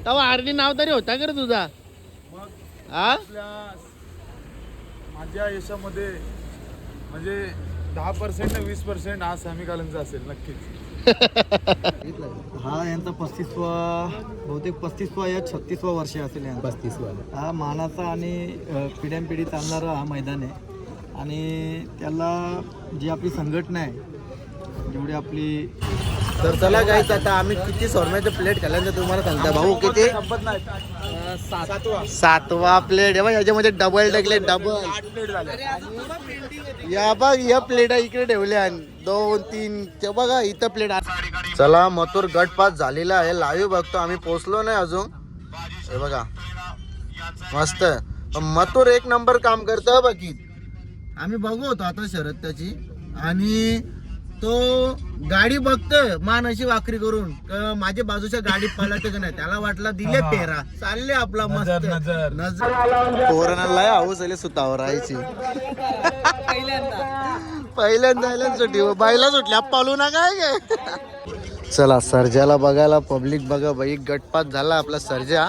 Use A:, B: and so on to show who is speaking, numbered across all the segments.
A: तेव्हा आरडी नाव तरी होता का रे तुझा?
B: मग
A: हा
B: माझ्या यशामध्ये म्हणजे 10% ना 20% हा सॅमी कालनचा असेल नक्कीच.
C: हा यांचा 35वा बहुतेक 35वा या 36वा वर्ष असेल यांचा.
A: 35वा.
C: हा मानाचा आणि पिढ्यानपिढी चालणारा हा मैदान आहे. आणि त्याला जी आपली संघटना आहे जेवढी आपली.
A: तर चला गाईच आता आम्ही किती सोरम्याचे प्लेट खाल्ल्यानंतर तुम्हाला सांगता भाऊ किती? 7वा प्लेट आहे बघ. याच्यामध्ये डबल टाकले डबल.
B: 8 प्लेट झाले.
A: या बघ या प्लेट इकडे ठेवल्या 2 3 ते बघा इथं प्लेट. चला मथुर गटपास झालेला आहे. लाईव्ह बघतो आम्ही, पोचलो नाही अजून. हे बघा मस्त मथुर एक नंबर काम करतं बाकी. आम्ही बघू होतो आता शरद त्याची आणि तो गाडी बघतोय मान अशी वाकरी करून माझ्या बाजूच्या गाडीत पळायचं का नाही. त्याला वाटलं दिले पेरा चालले आपला मस्त नजर. पोरांना हाऊस आले सुतावर राहायची. पहिल्यांदा सुट्टी बाईला सुटल्या पालू ना काय. चला सर्जाला बघायला पब्लिक बघा बाई. गटपात झाला आपला सर्जा.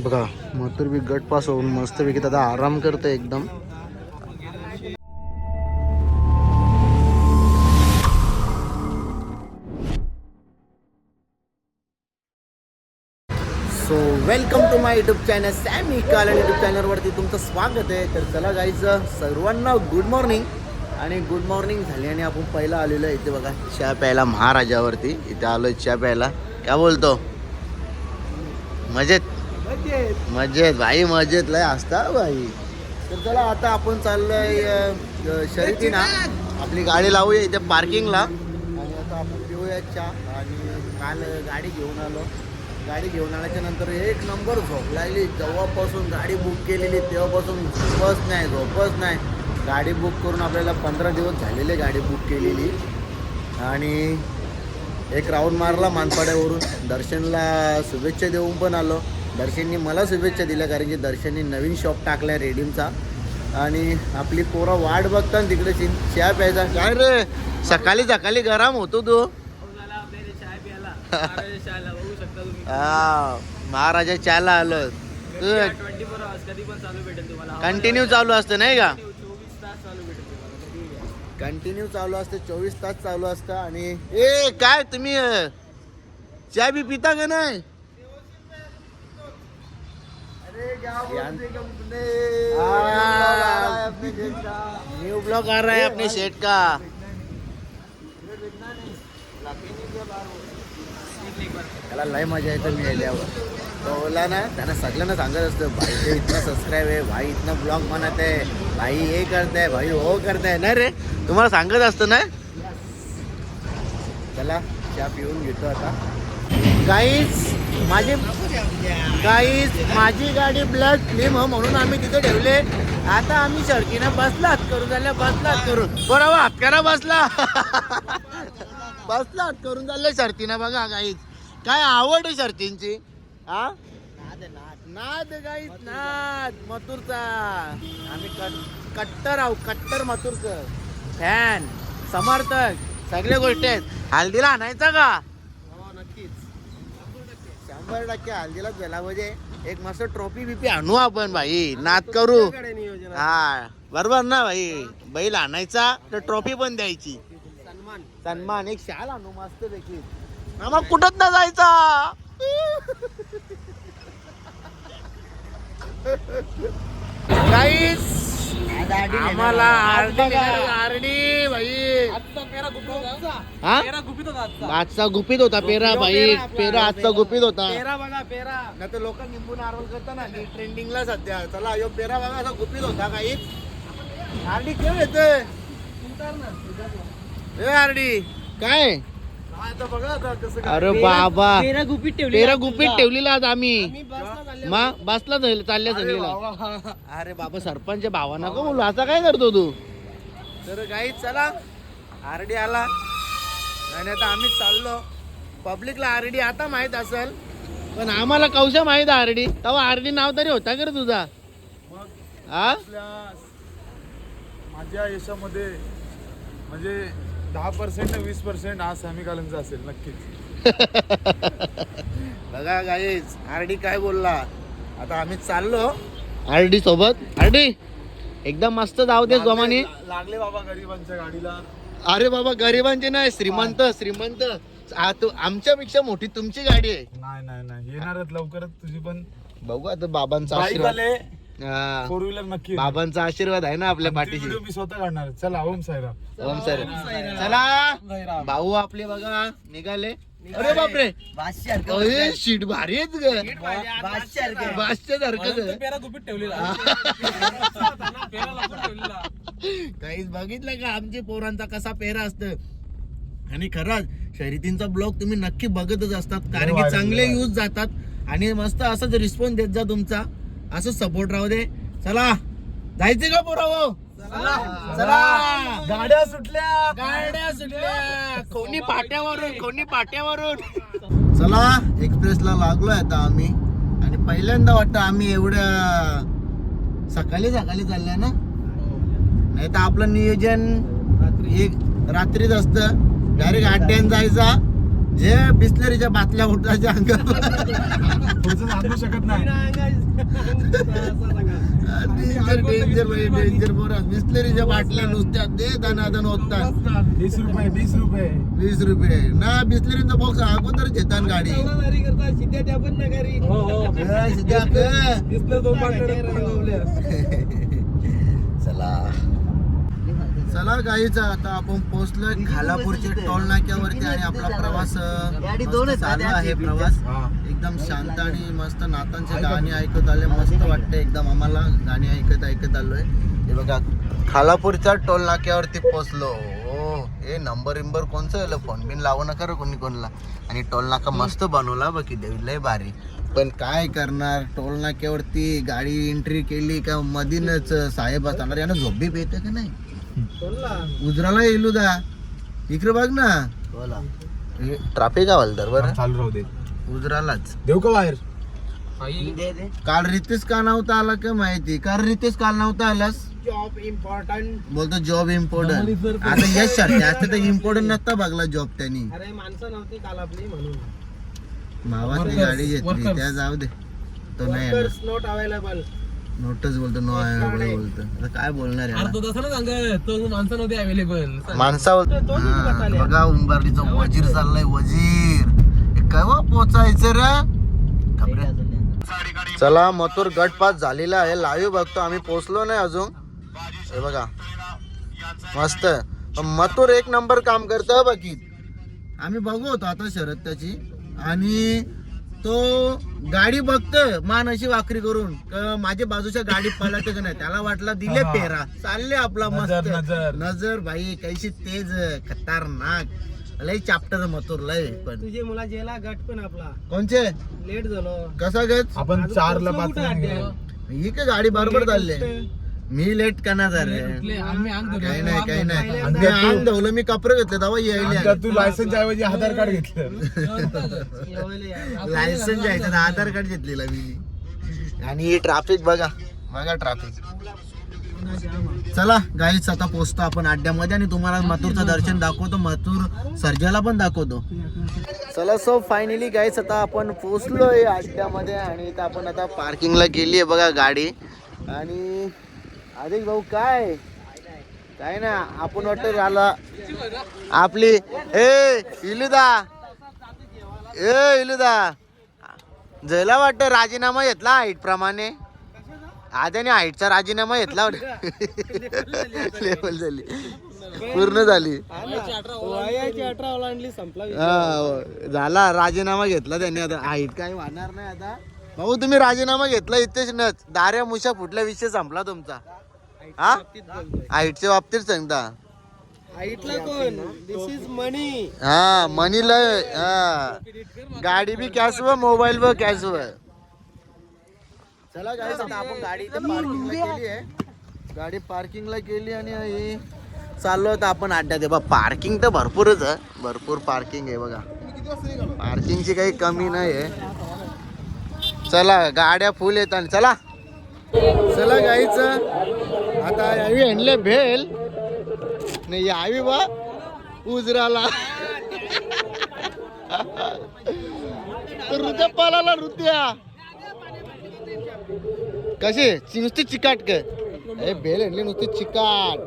A: बघा मथुर बी गट पास होऊन मस्त पैकी दादा आराम करतोय एकदम. So welcome to my YouTube channel Sami Kalan YouTube चॅनलवरती तुमचं स्वागत आहे. तर चला गाईज सर्वांना गुड मॉर्निंग. आणि गुड मॉर्निंग झाली आणि आपण पहिला आलेलो आहे इथे बघा चहा प्यायला महाराजावरती. इथे आलोय चहा प्यायला. काय बोलतो? मजेत मजेत भाई मजेत लय असता भाई. तर चला आता आपण चाललोय शर्यतीना. आपली गाडी लावूया इथे पार्किंगला आणि आता आपण पिऊया चहा. आणि काल गाडी घेऊन आलो. गाडी घेऊन आल्याच्या नंतर एक नंबर झोप लागली. जेव्हापासून गाडी बुक केलेली तेव्हापासून झोपच नाही. गाडी बुक करून आपल्याला 15 दिवस झालेले गाडी बुक केलेली. आणि एक राऊंड मारला मानपाड्यावरून. दर्शनला शुभेच्छा देऊन पण आलो. दर्शननी मला शुभेच्छा दिल्या कारण की दर्शननी नवीन शॉप टाकलाय रेडीमचा. आणि आपली पोरं वाट बघतात तिकडे चहा प्यायचा. काय रे सकाळी सकाळी गरम होतो तू. हा महाराजा चहाला आलो. कंटिन्यू चालू असतं नाही का? कंटिन्यू चालू असतं 24 तास चालू असतं. आणि ए काय तुम्ही चहा बी पिता का नाही? न्यू ब्लॉग आ रहा है अपने सेट का. त्याला लय मजा येतं मी आल्यावर. तो बोला ना त्यांना सगळ्यांना सांगत असतं भाई ते इतना सबस्क्राईब आहे भाई, इतना ब्लॉग बनत आहे भाई, हे करताय भाई, हो करताय नाही रे. तुम्हाला सांगत असतं ना. चला चहा पिऊन घेतो आता. माझी गाडी ब्लड फिल्म म्हणून आम्ही तिथे ठेवले. आता आम्ही शर्कीनं बसला हात करून झाल्या. बसला हात करून बरोबर हात करा बसला. बसला हात करून झालं शर्तीनं. बघा गाईच काय आवड आहे शर्तींची. हा नाद गाईच नाद मथुरचा. आम्ही कट्टर आहो कट्टर मथुरचं फॅन समर्थक सगळ्या गोष्टी आहेत. हल्दीला आणायचा का? हो नक्कीच 100% हल्दीलाच झाला पाहिजे. एक मस्त ट्रॉफी बिपी आणू आपण भाई. नाद करू. हा बरोबर ना भाई. बैल आणायचा तर ट्रॉफी पण द्यायची. सन्मान एक शाल आणू मस्त पैकी. मग कुठंच ना जायचा. आम्हाला आरडी भाई आजचा गुपित होता पेरा भाई. पेरा आजचा गुपित होता. पेरा बघा पेरा नाही तर लोक निंबू नारळ करता ना ट्रेंडिंगला सध्या. चला यो पेरा बघा असा गुपित होता काही. आरडी केव्हा येतोय आरडी काय? अरे बाबा पेरा गुपित ठेवलेला आज आम्ही. मग बसला चालल्या सगळीला. अरे बाबा सरपंच भावा नको बोलू. असा काय करतो तू? तर काही चला आरडी आला आणि आता आम्ही चाललो. पब्लिकला आरडी आता माहित असेल पण आम्हाला कौशा माहित आरडी. तेव्हा आरडी नाव तरी होता का रे तुझा? हा
B: आपल्या माझ्या यशामध्ये म्हणजे 10% 20% हा सॅमी कालनचा असेल नक्कीच.
A: बघा गाईज आरडी काय बोलला. आता आम्ही चाललो आरडी सोबत. आरडी एकदम मस्त जाऊ दे जोमाने.
B: लागले बाबा गरिबांच्या गाडीला.
A: अरे बाबा गरिबांची नाही, श्रीमंत श्रीमंत. आमच्यापेक्षा मोठी तुमची गाडी आहे.
B: नाही नाही नाही येणारच लवकरच तुझी पण.
A: बघू आता बाबांचा
B: बाईक
A: आशीर्वाद.
B: आले
A: हा.
B: 4 व्हीलर नक्की.
A: बाबांचा आशीर्वाद आहे ना आपल्या
B: ती
A: पाठीशी.
B: व्हिडिओ मी स्वतः काढणार. चला ओम साईराम.
A: ओम सर चला भाऊ आपले बघा निघाले. अरे बापरे अरे शीट भारी आहेत ग. बादशाह सारखं काहीच बघितलं का आमच्या पोरांचा कसा पेहरा असतं. आणि खरंच शर्यतींचा ब्लॉग तुम्ही नक्की बघतच असतात कारण की चांगले यूज जातात आणि मस्त असंच रिस्पॉन्स देत जा तुमचा. असं सपोर्ट राहू दे. चला जायचे का पोरावो. चला
B: गाड्या सुटल्या.
A: गाड्या सुटल्या कोणी पाट्यावरून. चला एक्सप्रेसला लागलोय आता आम्ही. आणि पहिल्यांदा वाटतं आम्ही एवढ्या सकाळी चाललंय ना. नाही तर आपलं नियोजन एक रात्रीच असतं. डायरेक्ट अड्ड्यान जायचा. जे बिस्लरीच्या बाटल्या उठायच्या अंगावर.
B: पुढचं सांगू शकत नाही.
A: डेंजर पोरा. बिस्लरीच्या बाटल्या नुसत्या दे दनादन होतात.
B: 20
A: रुपये ना. बिस्लरीचा बॉक्स अगोदरच येतात गाडी. चला गाईचा आता आपण पोहोचलोय खालापूरच्या टोल नाक्यावरती आणि आपला प्रवास चालू आहे. प्रवास एकदम शांत आणि मस्त नातांचे गाणी ऐकत आले. मस्त वाटतं एकदम आम्हाला गाणी ऐकत आलोय. हे बघा खालापूरच्या टोल नाक्यावरती पोहोचलो. हो हे नंबर कोणचं फोन बिन लावू नका रे कोणी कोणला. आणि टोल नाका मस्त बनवला बघ लय भारी. पण काय करणार टोल नाक्यावरती गाडी एंट्री केली का मधीनच साहेब असणार. यांना झोप बी येते का नाही. उजराला येलू दा इकडे बघ ना. ट्रॅफिक आवल तर बरं
B: चालू राहू दे.
A: उजरालाच
B: देऊ का बाहेर.
A: काल रितेश का नव्हता आला का माहिती. काल रितेश काल नव्हता आलास.
C: जॉब इम्पॉर्टंट
A: बोलतो जॉब इम्पॉर्टंट. आता यश असते तर इम्पॉर्टंट नसता बघला जॉब त्यांनी.
C: अरे माणसं नव्हती काल आपली म्हणून
A: मावातली गाडी घेतली त्या जाऊ दे. तो नाही येणार.
C: Not available.
A: नोटच बोलतो नो अवेलेबल बोलतो. आता काय बोलणार आहे
C: अवेलेबल
A: माणसा बघा उंबारलीचा वजीर चाललाय. वजीर केव्हा पोचायचं रे. चला मथुर गट पास झालेला आहे. लाईव्ह बघतो आम्ही पोहोचलो नाही अजून. हे बघा मस्त मथुर एक नंबर काम करतो बाकी. आम्ही बघू होतो आता शरद त्याची. आणि तो गाडी बघतोय मान अशी वाकरी करून माझ्या बाजूच्या गाडीत पळायचं का नाही. त्याला वाटला दिले पेरा चालले आपला मस्त. नजर भाई कैशी तेज खतरनाक लय चॅप्टर मथुर लय. पण
C: तुझे मुला जेला गट पण आपला
A: कोणचे
C: लेट झालो.
A: कसा गच
B: आपण 4ला 5
A: ही काय गाडी बरोबर चालले. मी लेट करणार रे. काही नाही मी अंग धवलं. मी कपडे घेतले तेव्हा यायला.
B: तू लायसन्स ऐवजी आधार कार्ड घेतलं.
A: लायसन्स घ्यायचं आधार कार्ड घेतलेला मी. आणि ट्रॅफिक बघा ट्रॅफिक. चला गाईच आता पोहोचतो आपण अड्ड्यामध्ये आणि तुम्हाला मथुरचं दर्शन दाखवतो. मथुर सर्जाला पण दाखवतो. चला सो फायनली गाईच आता आपण पोहोचलोय अड्ड्यामध्ये. आणि इथं आपण आता पार्किंगला गेली आहे बघा गाडी. आणि अधिक भाऊ काय ना आपण वाटतं झाला आपली इलुदा जयला वाटतं राजीनामा घेतला हाईट प्रमाणे. आद्याने हाईटचा राजीनामा घेतला. लेवल झाली पूर्ण झाली. झाला राजीनामा घेतला त्यांनी. आता हाईट काही वाढणार नाही. आता भाऊ तुम्ही राजीनामा घेतला इथेच नच. दाऱ्या मुशा फुटल्या विषय संपला तुमचा. हा हाईटच्या बाबतीत सांगता.
C: हाईटला कोण दिस इज मनी.
A: हा मनीला गाडी बी कॅश व मोबाईल व कॅश व. चला गाईस आता आपण गाडी इथे पार्किंगला केली आहे. गाडी पार्किंगला केली आणि चाललो होतं आपण अड्ड्यात. बघा पार्किंग तर भरपूरच आहे. भरपूर पार्किंग आहे बघा. पार्किंगची काही कमी नाही आहे. चला गाड्या फुल येतात. चला चला गाईचं आता यावी आणले भेल नाही यावी बा उजराला ऋत्या पालाला ऋत्या कशी नुसती चिकाट का हे भेल आणली नुसती चिकाट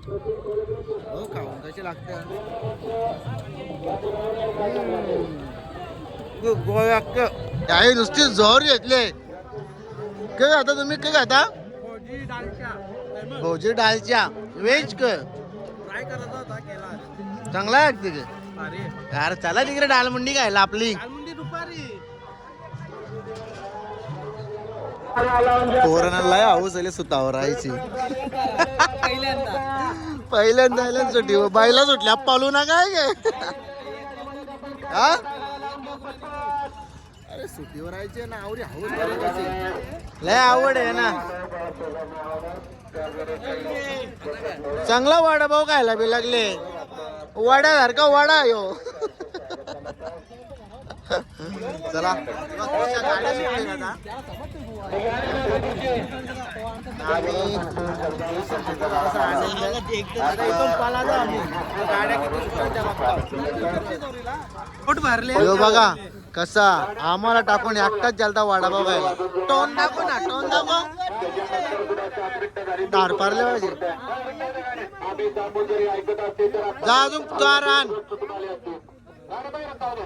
A: हो खाऊन कशी लागते आई नुसती जोर घेतले काय खाता तुम्ही काय खाता भोजी डालच्या व्हेज क चांगला लागते का अरे चला तिकडे डाल मंडी खायला आपली पोरांना हाऊस आले सुतावर राहायची पहिल्यांदा सुट्टी बाईला सुटल्या पालू ना काय हा अरे सुट्टीवर राहायचे ना आवडी हाऊस करायची लय आवड आहे ना चांगला वडापाव खायला बी लागले वड्यासारखा वडा यो चला बघा कसा आम्हाला टाकून एकटाच चालता वडापाव खायला टोन दाखव ना टोन दाखव तार पारले पाहिजे जा अजून तार आण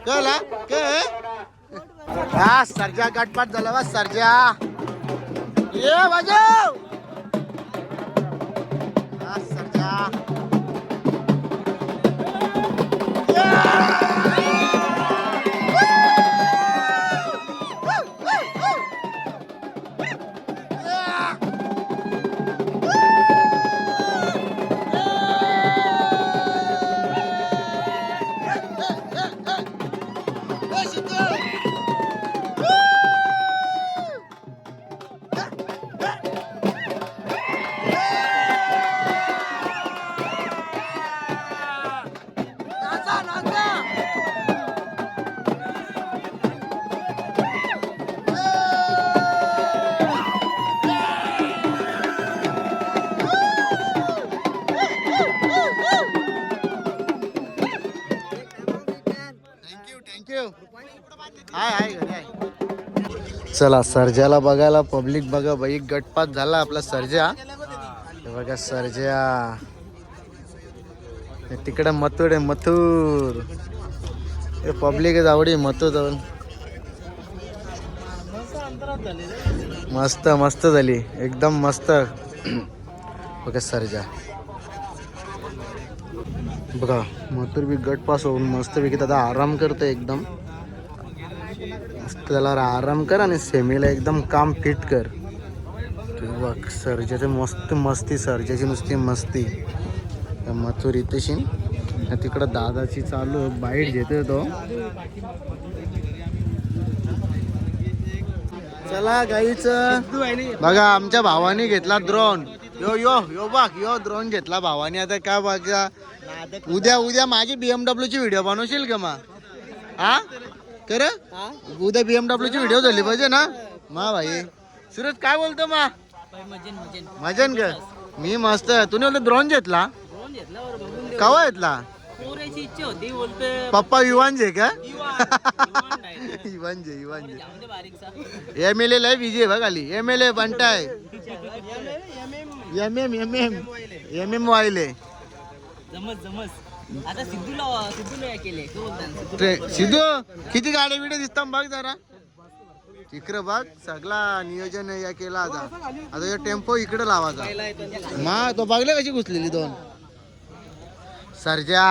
A: कळला काय हा सर्जा गटपाट झाला बा सर्जा ये बाजू हा सर्जा चला सर्जाला बघायला पब्लिक बघा बाई गटपात झाला आपला सर्जा हे बघा सर्जा तिकडे मथुर आहे मथुर हे पब्लिक आहे आवडी मथुर जाऊन मस्त मस्त झाली एकदम मस्त बघा सर्जा बघा मथुर बी गटपास होऊन मस्त पैकी दादा आराम करतो एकदम मस्त त्याला आराम कर आणि सेमीला एकदम काम फिट कर बघ सर्जाचे मस्त मस्ती सर्जाची नुसती मस्ती मथुर इथेशी तिकडं दादाची चालू बाईट घेतोय तो चला गाईच बघा आमच्या भावाने घेतला ड्रोन यो यो यो बघ यो ड्रोन घेतला भावाने आता काय बघा उद्या माझी BMW ची व्हिडिओ बनवशील का मा हा कर उद्या BMW ची व्हिडिओ झाली पाहिजे ना मा भाई सुरज काय बोलतो मा मजन का मी मस्त तुम्ही बोलतो ड्रोन घेतला कवा घेतला पप्पा युवांजे का युवांजे MLA लय विजय बघ आली MLA बनताय MM वायले
D: आता
A: सिद्धू किती गाड्या बिड्या दिसतात बघ जरा इकडे बघ सगळा नियोजन या केला आता या टेम्पो इकडे लावायचा मा तो बघले कशी घुसलेली दोन सर्जा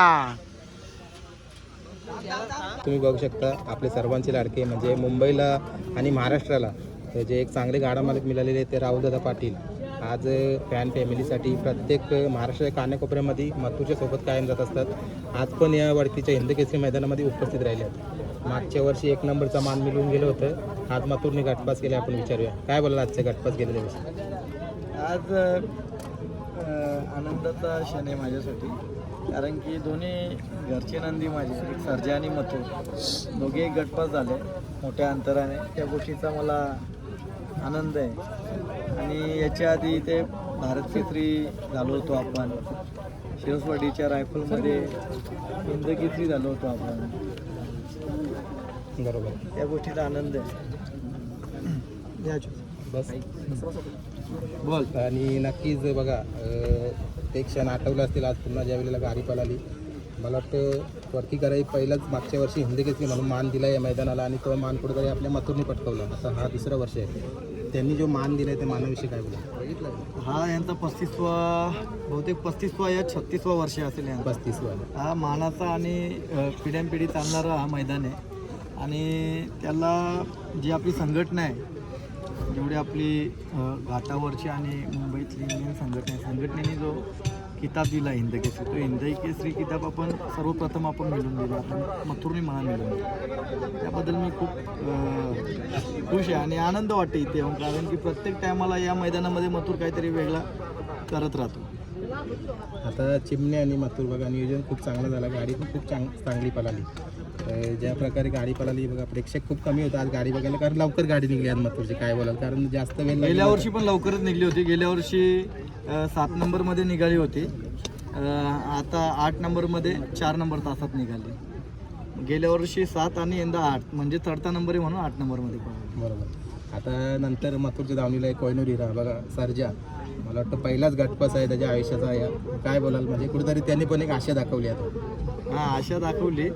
E: तुम्ही बघू शकता आपले सर्वांचे लाडके म्हणजे मुंबईला आणि महाराष्ट्राला जे एक चांगले गाडा मालक मिळालेले ते राहुलदादा पाटील आज फॅन फॅमिलीसाठी प्रत्येक महाराष्ट्राच्या कानाकोपऱ्यामध्ये मथुरच्या सोबत कायम जात असतात आज पण या वडकीच्या हिंद केसरी मैदानामध्ये उपस्थित राहिले आहेत मागच्या वर्षी 1 नंबरचा मान मिळून गेलं होतं आज मथुरने गटपास केले आपण विचारूया काय बोलला आजच्या गटपास गेलेल्या दिवशी
C: आज आनंदाचा क्षण आहे माझ्यासाठी कारण की दोन्ही घरचे नंदी माझे एक सर्जा आणि मथुर दोघे गटपास झाले मोठ्या अंतराने त्या गोष्टीचा मला आनंद आहे आणि याच्या आधी इथे भारत केसरी झालो होतो आपण. शिरसवाडीच्या रायफलमध्ये हिंद केसरी झालो होतो आपण.
E: बरोबर.
C: त्या गोष्टीचा आनंद आहे.
E: बस
C: बोल.
E: आणि नक्कीच बघा ते क्षण आठवलं असतील आज पुन्हा ज्या वेळेला गाडी पळाली. मला वाटतं वरती कराई पहिलाच मागच्या वर्षी हिंद केसरी म्हणून मान दिला या मैदानाला आणि तो मान कुठेतरी आपल्या मथुरने पटकवला. आता हा दुसरा वर्ष आहे. त्यांनी जो मान दिला आहे त्या मानाविषयी काय बोला बघितलं?
C: हा यांचा 35वा या 36वा वर्ष असेल यांचा.
E: 35वा.
C: हा मानाचा आणि पिढ्यानपिढी चालणारा हा मैदान आहे. आणि त्याला जी आपली संघटना आहे, जेवढी आपली घाटावरची आणि मुंबईतली मेन संघटना आहे, संघटनेने जो किताब दिला हिंद केसरी, तो हिंद केसरी किताब आपण सर्वप्रथम आपण मिळून दिला. आपण मथुरने मला मिळून दिला. त्याबद्दल मी खूप खुश आहे आणि आनंद वाटते इथे येऊन. कारण की प्रत्येक टायमाला या मैदानामध्ये मथुर काहीतरी वेगळा करत राहतो.
E: आता चिमणे आणि मथुर बघा नियोजन खूप चांगलं झालं. गाडी पण खूप चांगली पळाली. ज्या प्रकारे गाडी पळाली बघा, प्रेक्षक खूप कमी होतं आज गाडी बघायला, कारण लवकर गाडी निघली आज मथुरची. काय बोलाल, कारण जास्त वेळ
C: गेल्या वर्षी पण लवकरच निघली होती. गेल्या वर्षी 7 नंबरमध्ये निघाली होती. आता 8 नंबरमध्ये 4 नंबर तासात निघाली. गेल्या वर्षी 7 आणि यंदा 8, म्हणजे चढता नंबर आहे म्हणून 8 नंबरमध्ये पळाली.
E: बरोबर. आता नंतर मथुरच्या दावणीला एक कोयनूर हिरा बघा सर्जा, मला वाटतं पहिलाच गटपास आहे त्याच्या आयुष्याचा. या काय बोलाल, म्हणजे कुठेतरी त्यांनी पण एक आशा दाखवली आता.
C: हां, आशा दाखवली.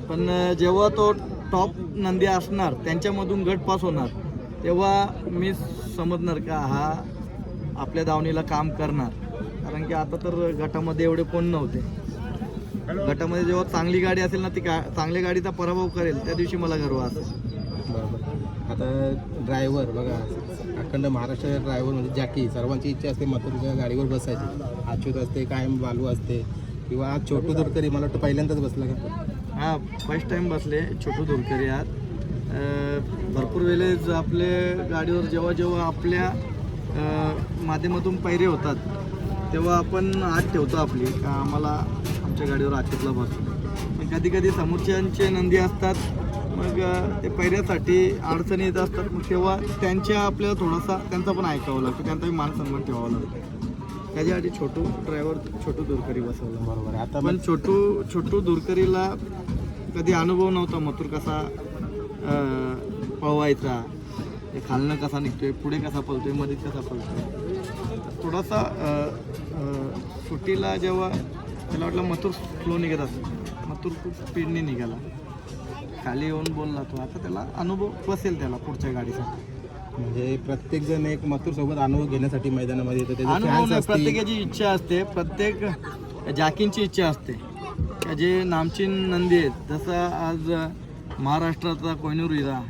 C: पण जेव्हा तो टॉप नंदी असणार, त्यांच्यामधून गट पास होणार, तेव्हा मी समजणार का हा आपल्या दावणीला काम करणार. कारण की आता तर गटामध्ये एवढे कोण नव्हते. गटामध्ये जेव्हा चांगली गाडी असेल ना, ती चांगल्या गाडीचा पराभव करेल, त्या दिवशी मला गर्व असेल.
E: बरोबर. आता ड्रायव्हर बघा, अखंड महाराष्ट्र ड्रायव्हर म्हणजे जॅकी, सर्वांची इच्छा असते मथुरच्या गाडीवर बसायची. अच्युत असते, कायम बालू असते, किंवा आज छोटू दुरकरी मला वाटतं पहिल्यांदाच बसलं का?
C: हां, फर्स्ट टाईम बसले छोटू दुरकरी आज. भरपूर वेळेस आपले गाडीवर जेव्हा आपल्या माध्यमातून पैरे होतात, तेव्हा आपण आत ठेवतो आपली का आम्हाला आमच्या गाडीवर अच्युतला बसतो. पण कधी कधी समोरच्यांचे नंदी असतात, मग ते पैऱ्यासाठी अडचणी येत असतात. मग तेव्हा त्यांच्या आपल्याला थोडासा त्यांचा पण ऐकावं लागतं, त्यांचाही मान सन्मान ठेवावा लागतो. त्याच्यासाठी छोटू ड्रायव्हर छोटू दुरकरी बसवला.
E: बरोबर. आता
C: पण छोटू दुरकरीला कधी अनुभव नव्हता मथुर कसा पळवायचा, खालनं कसा निघतोय, पुढे कसा पळतोय, मध्ये कसा पळतोय. थोडासा सुट्टीला जेव्हा त्याला वाटलं मथुर स्लो निघत असेल, मथुर खूप स्पीडने निघाला, खाली येऊन बोलला तो. आता त्याला अनुभव बसेल त्याला पुढच्या गाडीसाठी.
E: म्हणजे प्रत्येक जण एक मथुर सोबत अनुभव घेण्यासाठी मैदानामध्ये येतो. त्याचे
C: अनुभव
E: fans
C: नाही,
E: असतील.
C: प्रत्येकाची इच्छा असते, प्रत्येक जॅकींची इच्छा असते का जे नामचीन नंदी आहेत. जसं आज महाराष्ट्राचा कोहिनूर हिरा,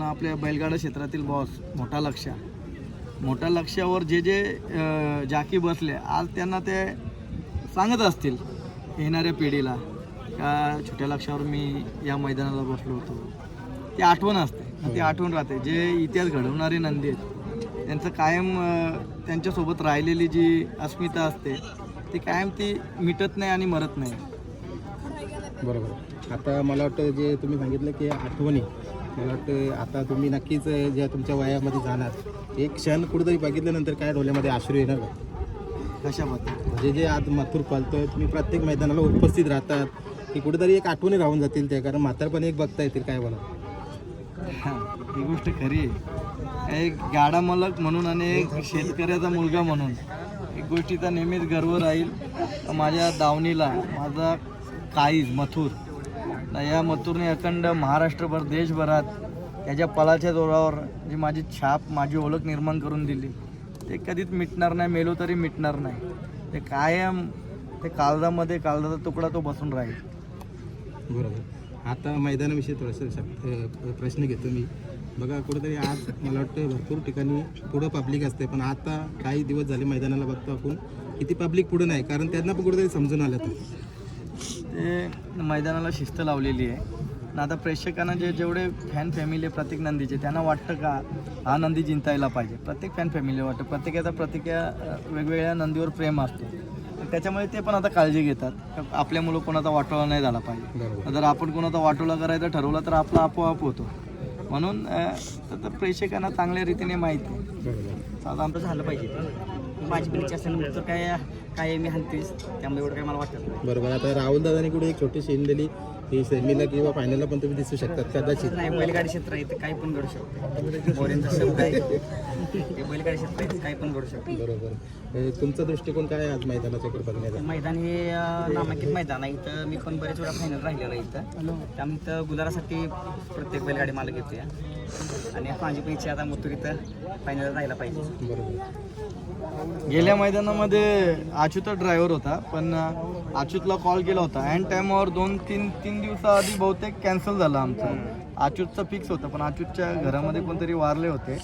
C: आपल्या बैलगाडा क्षेत्रातील बॉस मोठ्या लक्षावर जे जॅकी बसले, आज त्यांना ते सांगत असतील येणाऱ्या पिढीला का छोट्या लक्षावर मी या मैदानाला बसलो होतो. ती आठवण असते, ती आठवण राहते. जे इतिहास घडवणारे नंदी आहेत त्यांचं कायम त्यांच्यासोबत राहिलेली जी अस्मिता असते ती कायम ती मिटत नाही आणि मरत नाही.
E: बरोबर. आता मला वाटतं जे तुम्ही सांगितलं की आठवणी, मला वाटतं आता तुम्ही नक्कीच ज्या तुमच्या वयामध्ये जाणार, एक क्षण कुठेतरी बघितल्यानंतर काय डोळ्यामध्ये अश्रू येणार का?
C: कशाबद्दल?
E: म्हणजे जे आज मथुर पळतोय, तुम्ही प्रत्येक मैदानाला उपस्थित राहतात, की कुठेतरी एक आठवणी राहून जातील त्या, कारण म्हातारपण एक बघता येतील. काय बोला?
C: ही गोष्ट खरी आहे. एक गाडा मालक म्हणून आणि एक शेतकऱ्याचा मुलगा म्हणून एक गोष्टीचा नेहमीच गर्व राहील. माझ्या दावणीला माझा काळीज मथुर, या मथुरने अखंड महाराष्ट्रभर देशभरात त्याच्या पळाच्या जोरावर जी माझी छाप, माझी ओळख निर्माण करून दिली, ते कधीच मिटणार नाही. मेलो तरी मिटणार नाही. ते कायम ते काळजाचा तुकडा तो बसून राहील.
E: बरोबर. आता मैदानाविषयी थोडंसं प्रश्न घेतो मी. बघा कुठेतरी आज मला वाटतं भरपूर ठिकाणी पुढं पब्लिक असते, पण आता काही दिवस झाले मैदानाला बघतो आपण किती पब्लिक पुढं नाही, कारण त्यांना पण कुठेतरी समजून आलं
C: ते मैदानाला शिस्त लावलेली आहे. आणि आता प्रेक्षकांना जेवढे फॅन फॅमिली आहे प्रत्येक नंदीचे, त्यांना वाटतं का हा नंदी जिंकायला पाहिजे. प्रत्येक फॅन फॅमिली वाटतं, प्रत्येकाचा वेगवेगळ्या नंदीवर प्रेम असतो. त्याच्यामुळे ते पण आता काळजी घेतात आपल्यामुळं कोणाचा वाटोळा नाही झाला पाहिजे. जर आपण कोणाचा वाटोळा करायचा ठरवला तर आपला आपोआप होतो. म्हणून तर प्रेक्षकांना चांगल्या रीतीने माहिती आहे
E: बरोबर.
C: आता आमचं झालं पाहिजे ते. माझी पण इच्छा असेल तर काय मी हाणतेस, त्यामुळे एवढं काय मला वाटत नाही.
E: बरोबर. आता राहुल दादानी कुठे एक छोटी सीन दिली की सेमीला किंवा फायनलला पण तुम्ही दिसू शकतात कदाचित.
C: नाही, बैलगाडी क्षेत्र आहे इथं काही पण घडू शकतं. मोरेंचा शब्द आहे ते, बैलगाडी क्षेत्र आहे काही पण घडू शकतं.
E: बरोबर. तुमचा दृष्टिकोन काय आहे आज मैदानाच्याकडे बघण्याचा?
C: मैदान हे नामांकित मैदान आहे. इथं मी पण बरेच वेळा फायनल राहिलेलं आहे इथं. त्यामुळे इथं गुलारासाठी प्रत्येक बैलगाडी मालक येते आणि माझी पण इच्छा आता मथुर इथं फायनल राहायला पाहिजे.
E: बरोबर.
C: गेल्या मैदानामध्ये अच्युत ड्रायव्हर होता, पण अच्युतला कॉल केला होता अँड टायमावर 2-3 दिवसाआधी बहुतेक कॅन्सल झालं आमचं. अच्युतचं फिक्स होतं, पण अच्युतच्या घरामध्ये कोणतरी वारले होते,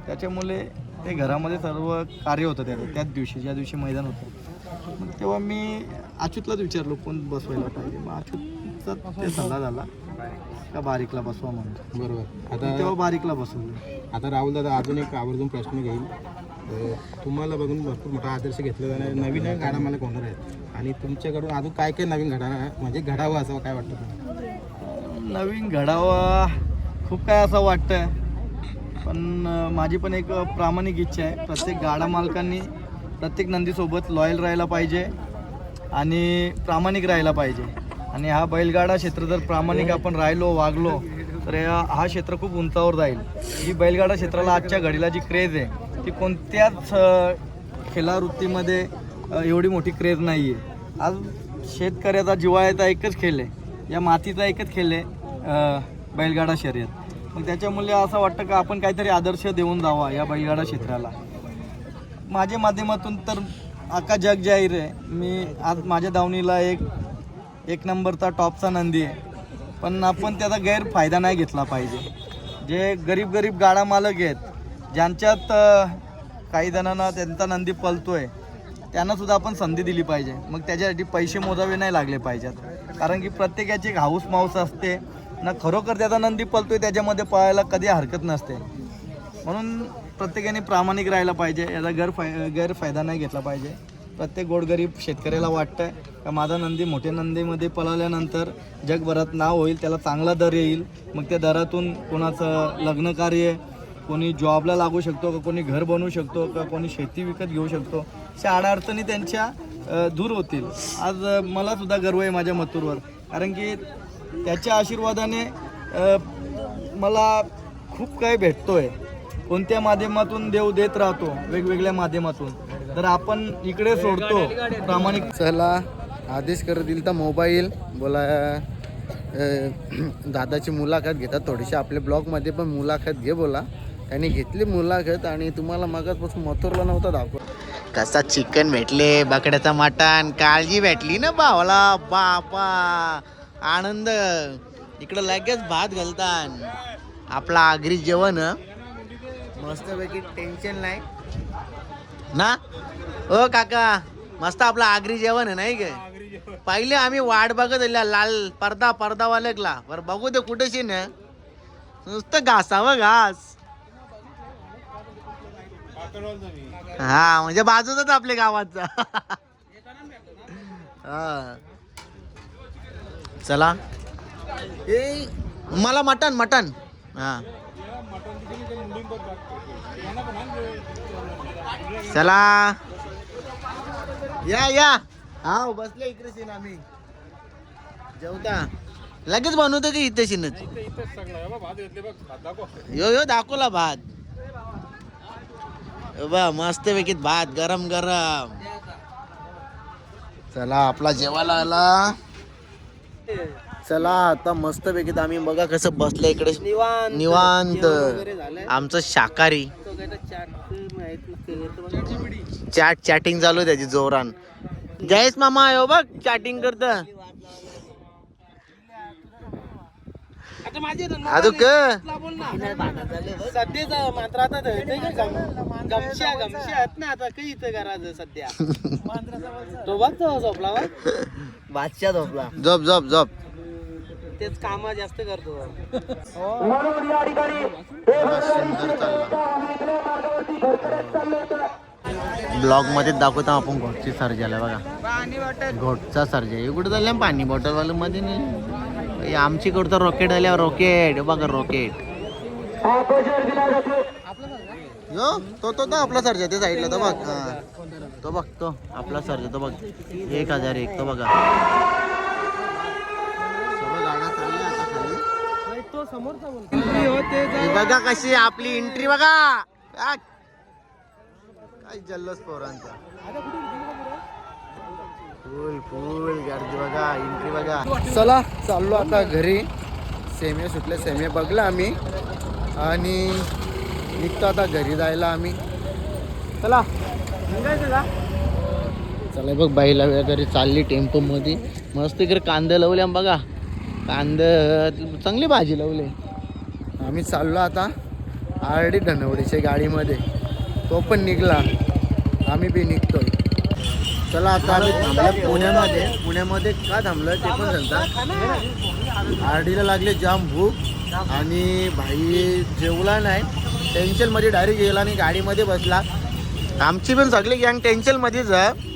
C: त्याच्यामुळे ते घरामध्ये सर्व कार्य होतं त्याच दिवशी, ज्या दिवशी मैदान होतं. मग तेव्हा मी अच्युतलाच विचारलो कोण बसवायला पाहिजे. मग अच्युतचा ते सल्ला झाला का बारीकला बसवा म्हणून.
E: बरोबर.
C: तेव्हा
E: आता
C: बारीकला बसवलं.
E: आता राहुल दादा अजून एक आवर्जून प्रश्न घेईल. तुम्हाला बघून भरपूर मोठा आदर्श घेतला जाणार, नवीन गाडा मला होणार आहेत आणि तुमच्याकडून अजून काय काय नवीन म्हणजे घडावं असं काय वाटतं तुम्हाला?
C: नवीन घडावा खूप काय असं वाटतं, पण माझी पण एक प्रामाणिक इच्छा आहे. प्रत्येक गाडा मालकांनी प्रत्येक नंदीसोबत लॉयल राहायला पाहिजे आणि प्रामाणिक राहायला पाहिजे. आणि हा बैलगाडा क्षेत्र जर प्रामाणिक आपण राहिलो वागलो तर हा क्षेत्र खूप उंचावर जाईल. ही बैलगाडा क्षेत्राला आजच्या घडीला जी क्रेज आहे ती कोणत्याच खेळावृत्तीमध्ये एवढी मोठी क्रेज नाही आहे. आज शेतकऱ्याचा जिव्हाळ्याचा एकच खेळ आहे, या मातीचा एकच खेळ आहे बैलगाडा शर्यत. मग त्याच्यामुळे असं वाटतं का आपण काहीतरी आदर्श देऊन जावा या बैलगाडा क्षेत्राला. माझ्या माध्यमातून तर अख्खा जग जाहीर आहे. मी आज माझ्या दावणीला एक नंबरचा टॉपचा नंदी आहे, पण आपण त्याचा गैरफायदा नाही घेतला पाहिजे. जे गरीब गाडा मालक आहेत, ज्यांच्यात काही जणांना त्यांचा नंदी पळतोय, त्यांना सुद्धा आपण संधी दिली पाहिजे. मग त्याच्यासाठी पैसे मोजावे नाही लागले पाहिजेत, कारण की प्रत्येकाची एक हाऊस माऊस असते ना. खरोखर त्याचा नंदी पळतोय त्याच्यामध्ये पळायला कधी हरकत नसते. म्हणून प्रत्येकाने प्रामाणिक राहायला पाहिजे, याचा गैरफायदा नाही घेतला पाहिजे. प्रत्येक गोरगरीब शेतकऱ्याला वाटतं का माझा नंदी मोठ्या नंदीमध्ये पळाल्यानंतर जगभरात नाव होईल, त्याला चांगला दर येईल. मग त्या दरातून कोणाचं लग्न कार्य, कोणी जॉबला लागू शकतो का, कोणी घर बनवू शकतो का, कोणी शेती विकत घेऊ शकतो. अशा अडचणी त्यांच्या दूर होतील. आज मला सुद्धा गर्व आहे माझ्या मथुरवर, कारण की त्याच्या आशीर्वादाने मला खूप काही भेटतोय. कोणत्या माध्यमातून देव देत राहतो, वेगवेगळ्या माध्यमातून. तर आपण इकडे सोडतो प्रामाणिक.
A: चला आदेश कर दिल तर मोबाईल बोला दादाची मुलाखत घेतात थोडीशी आपल्या ब्लॉगमध्ये पण मुलाखत घे बोला. त्यांनी घेतली मुलाखत आणि तुम्हाला मागासपासून मथुरला नव्हता दाखव. कसा चिकन भेटले, बकड्याचा मटण, काळजी भेटली ना भावाला. बापा आनंद. इकडं लगेच भात घालतात. आपला आगरी जेवण मस्तपैकी, टेन्शन नाही ना. ओ काका मस्त आपला आगरी जेवण आहे नाही काय. पहिले आम्ही वाट बघत लाल पडदावालेकला बरं बघू दे कुठेशी ना, नुसतं घासावं घास. हा म्हणजे बाजूचाच आपल्या गावाचा. हा चला ए मला मटन. हा चला या हा बसले इकडे सीन आम्ही जेवता लगेच बनवतो की इथे सीनच. यो दाखवला भात बा मस्त पैकी भात गरम. चला आपला जेवायला आला. चला आता मस्त पैकी आम्ही बघा कसं बसलं इकडे निवांत. आमचं शाकाहारी चॅटिंग चालू आहे त्याची जोरान. जयेश मामा यो बघ चॅटिंग करत. अजून
C: सध्याचा मात्र आता गमशा आहेत ना आता काही इथं करायचं सध्या. तो बघतो झोपला बादशाह झोपला.
A: झोप
C: तेच काम जास्त करतो.
A: ब्लॉग मध्ये दाखवतो आपण घोटची सर्जाला बघा. घोटचा सर्जा हे कुठे चालल्या पाणी बॉटल मध्ये नाही. आमची करतो रॉकेट आल्यावर रॉकेट बघा रॉकेट. यो तो आपला सर्जा ते साईडला तो बघ हा. तो बघ तो आपला सर्जा तो बघ 1001 तो बघा सर्व गाड्या चालल्या आता खाली ही बघा कशी आपली एंट्री बघा काय जल्लोष पोरांचा फुल फुल गर्दी बघा एंट्री बघा चला चाललो आता घरी सेमे सुटले सेमे बघला आम्ही आणि निघतो आता घरी जायला आम्ही चला चला बघ बाईला वगैरे चालली टेम्पो मध्ये मस्त इकडे कांदे लावले बघा कांदे चांगली भाजी लावली आम्ही चाललो आता आरडी धनवडीच्या गाडीमध्ये तो पण निघला आम्ही बी निघतोय चला आता आम्ही थांबलो पुण्यामध्ये का थांबलं ते पण सांगता आरडीला लागले जाम भूक आणि भाई जेवला नाही टेन्शनमध्ये डायरेक्ट गेला आणि गाडीमध्ये बसला आमची पण सगळी गँग टेन्शनमध्येच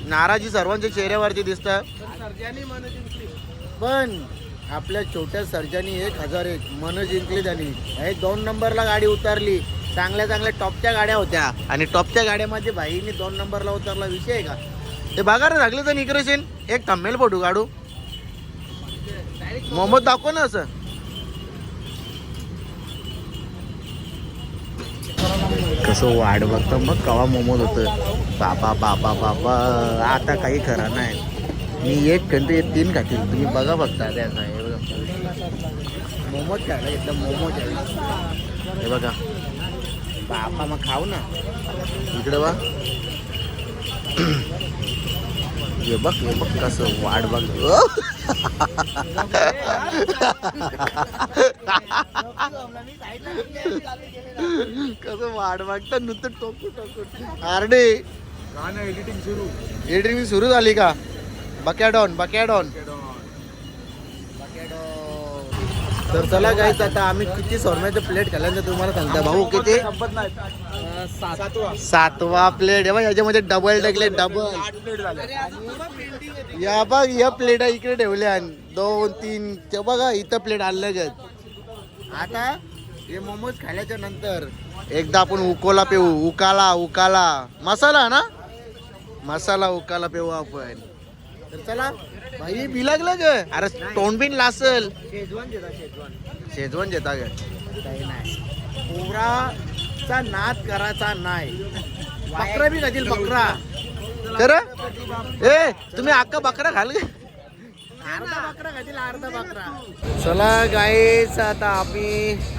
A: नाराजी सर्वांच्या चेहऱ्यावरती दिसतं पण आपल्या छोट्या सर्जानी 1001 मन जिंकली त्यांनी हे 2 नंबरला गाडी उतरली चांगल्या टॉपच्या गाड्या होत्या आणि टॉपच्या गाड्यामध्ये भाईने 2 नंबरला उतरला विषय आहे का ते बघा रे लागले तर निकरेशन एक थंबनेल फोटो काढू मोहम्मद दाखव ना असं कसं वाढ बघता मग कवा मोमोज होतं बाबा आता काही खरं नाही मी एक घंटे 3 खातील तुम्ही बघा बघता त्याचा हे बघा मोमोज खायला एकदम मोमोज आहे हे बघा बापा मग खाऊ ना इकडे बा हे बघ कसं वाढ बघ कसं वाढ बघता नुसतं टोकू आरडे
B: गाणं एडिटिंग
A: सुरू झाली का बकॅडॉन तर चला गाईच आता आम्ही किती शॉर्म्याचे प्लेट खाल्ल्यानंतर तुम्हाला सांगता भाऊ किती 7वा प्लेट आहे बघ याच्यामध्ये डबल टाकले डबल या बघ या प्लेट इकडे ठेवल्या 2 3 ते बघा इथं प्लेट आणलं आता हे मोमोज खाल्ल्याच्या नंतर एकदा आपण उकोला पिऊ उकाला मसाला ना मसाला उकाला पिऊ आपण तर चला भाई बी लागलं ग अरे तोंड बिन लासल शेजवान देता ग काही नाही पोराचा नाद करायचा नाही बकरा बी खातील बकरा तर ए तुम्ही अख्खा बकरा खाल गे अर्धा बकरा खातील अर्धा बकरा चला गाईच आता आम्ही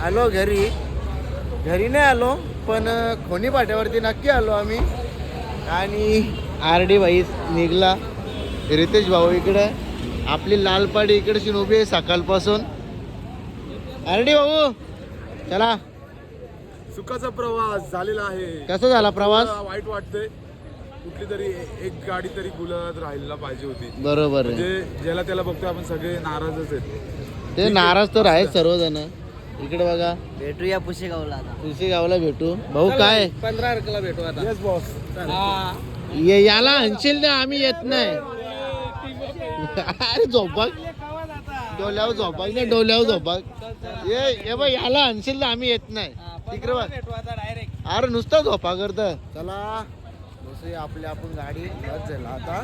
A: आलो घरी नाही आलो पण खोनी पाट्यावरती नक्की आलो आम्ही आणि आरडी भाई निघला रितेश भाऊ इकडे आपली लालपाडी इकडची उभी आहे सकाळपासून आरडी भाऊ चला
B: सुखाचा प्रवास झालेला आहे
A: कसा झाला प्रवास
B: वाईट वाटतंय कुठली तरी एक गाडी तरी गुलाबात राहायला पाहिजे होती
A: बरोबर आहे
B: म्हणजे ज्याला त्याला बघतोय आपण सगळे नाराजच आहेत
A: ते नाराज तर आहेत सर्वजण इकडे बघा
C: भेटूया पुशेगावला
A: गावला भेटू भाऊ काय
C: 15 तारखेला भेटू आता
B: येस बॉस
A: याला हनशील ना आम्ही येत नाही अरे झोपाक डोल्यावर झोपाक ये बघ याला हनशील ना आम्ही येत नाही तिकडे बघ अरे नुसतं झोपा करत चला दुसरी आपली आपण गाडी बस झाला आता